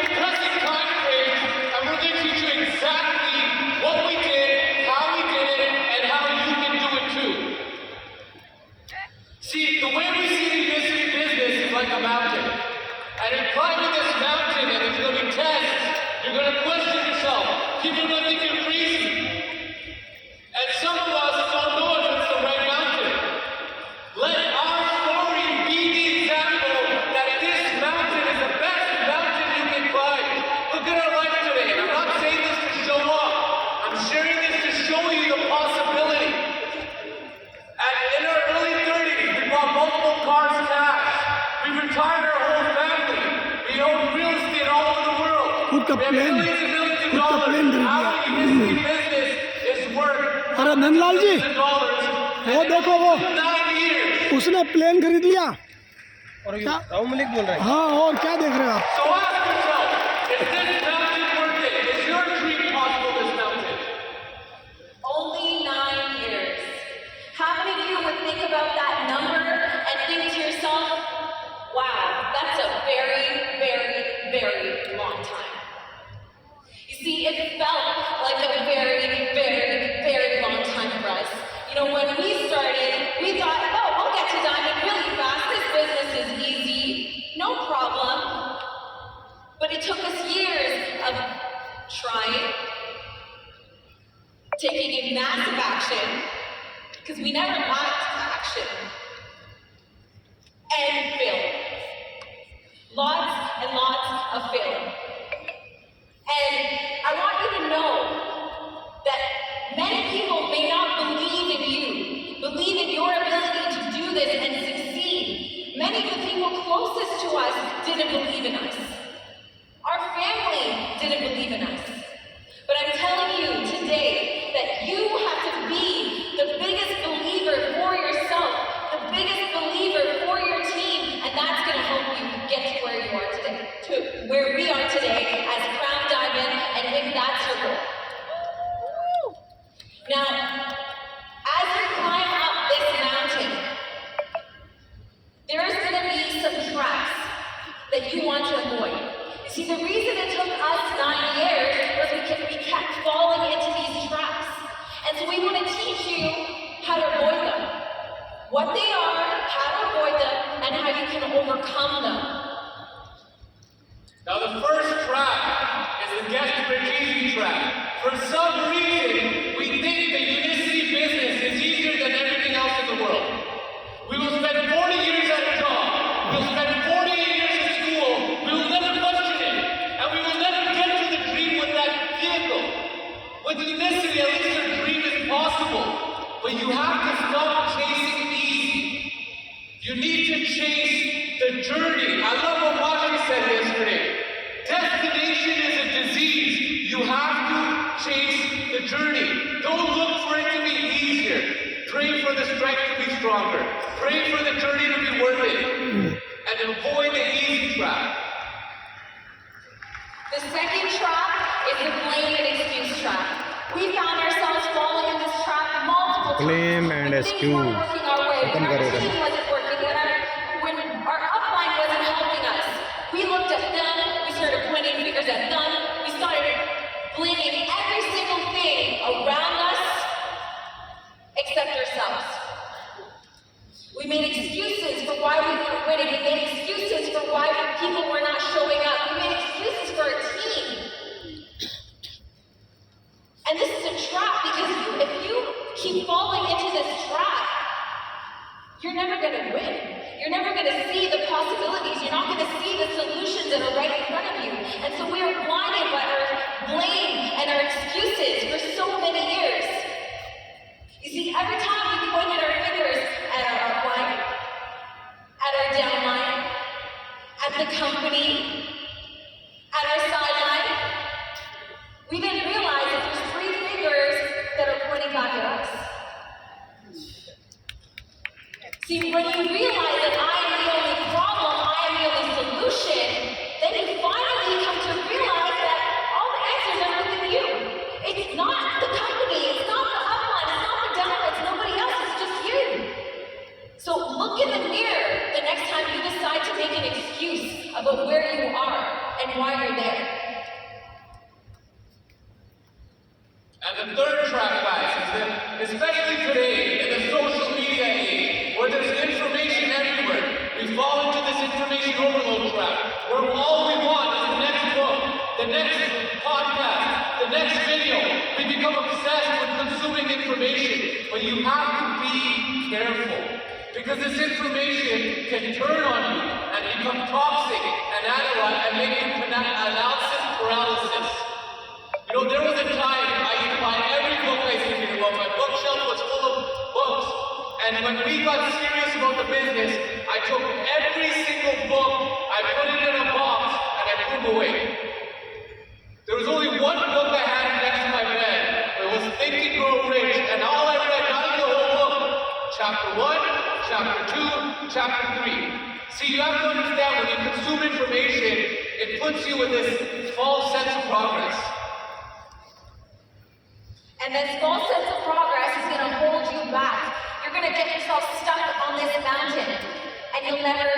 compressing time frames, and we're going to teach you exactly what we did, how we did it, and how you can do it too. See, the way we see business is like a mountain. And in climbing this mountain, and there's going to be tests, you're going to question yourself. People are going to think you're crazy. And some of us don't know if it's the right mountain. Let our story be the example that this mountain is the best mountain you can climb. Look at our life today. And I'm not saying this to show off. I'm sharing this to show you the possibility. And in our early 30s, we bought multiple cars cash. We retired our whole family. We own real estate all over the world. We have millions and millions of dollars. Our existing business is worth अरे नंदलाल जी millions of dollars. वो देखो वो 9 years. उसने plane खरीद लिया और ये राहुल मलिक बोल रहा है। हाँ और क्या देख रहे हो आप So ask yourself, is this mountain worth it? Is your dream possible, this mountain? Only 9 years. How many of you would think about that number and think to yourself, wow, that's a very, very, very long time. You see, it felt like a very, very, very long time for us. You know, when we started, we thought, oh, we'll get to diamond really fast. This business is easy, no problem. But it took us years of trying, taking a massive action, because we never got to action, and failing. Lots and lots of failing. And I want you to know that many people may not believe in you, believe in your ability to do this and succeed. Many of the people closest to us didn't believe in us. Our family didn't believe in us. But I'm telling you today that you have to be the biggest believer for yourself, the biggest believer for your team, and that's going to help you get to where you are today, to where we are today as Crown Diamond, and if that's your goal. Now, as you climb up this mountain, there's going to be some traps that you want to avoid. You see, the reason it took us 9 years was we kept falling into these traps. And so we want to teach you how to avoid them, what they are, how to avoid them, and how you can overcome them. Now the first trap is the get rich easy trap. For some reason, we think that Unicity business is easier than everything else in the world. We will spend 40 years at a job. We'll spend 48 years in school. We will never question it. And we will never get to the dream with that vehicle. With Unicity, at least your dream is possible. But you have to stop chasing easy. You need to chase the journey. I love what Maji said yesterday. Destination is a disease. You have to chase the journey. Don't look for it to be easier. Pray for the strength to be stronger. Pray for the journey to be worth it. And avoid the easy trap. The second trap is the blame and excuse trap. We found ourselves falling in this trap multiple times. Blame and When excuse. things weren't working our way, when our खत्म करो team wasn't working, when our upline wasn't helping us. We looked at them, we started pointing fingers at them, we started blaming every single thing around us except ourselves. We made excuses for why we weren't winning. We made excuses for why people were not showing up. We made excuses for our team. And this is a trap because if you keep falling into this trap, you're never going to win. You're never going to see the possibilities. You're not going to see the solutions that are right in front of you. And so we are blinded by our blame and our excuses for so many years. You see, every time we pointed our fingers at our upline, at our downline, at the company, at our sideline, we didn't realize that there's 3 fingers that are pointing back at us. See, when you realize that I am the only problem, I am the only solution, then you finally come to realize that all the answers are within you. It's not the company, it's not the upline, it's not the downline, it's nobody else, it's just you. So look in the mirror the next time you decide to make an excuse about where you are and why you're there. And the third trap, guys, is that especially today in the social media age, where there's information everywhere, we fall into this information overload trap, where all we want is the next book, the next podcast, the next video. We become obsessed with consuming information, but you have to be careful, because this information can turn on you and become toxic and analyze and make you analysis paralysis. You know, there was a time I used to buy every book I needed about. My bookshelf was full of books. And when we got serious about the business, I took every single book, I put it in a box, and I put them away. There was only one book I had next to my bed. It was Think and Grow Rich, and all I read, not even the whole book, chapter 1, chapter 2, chapter 3. See, you have to understand, when you consume information, it puts you in this false sense of progress. And this false sense of progress is going to hold you back. You're going to get yourself stuck on this mountain, and you'll never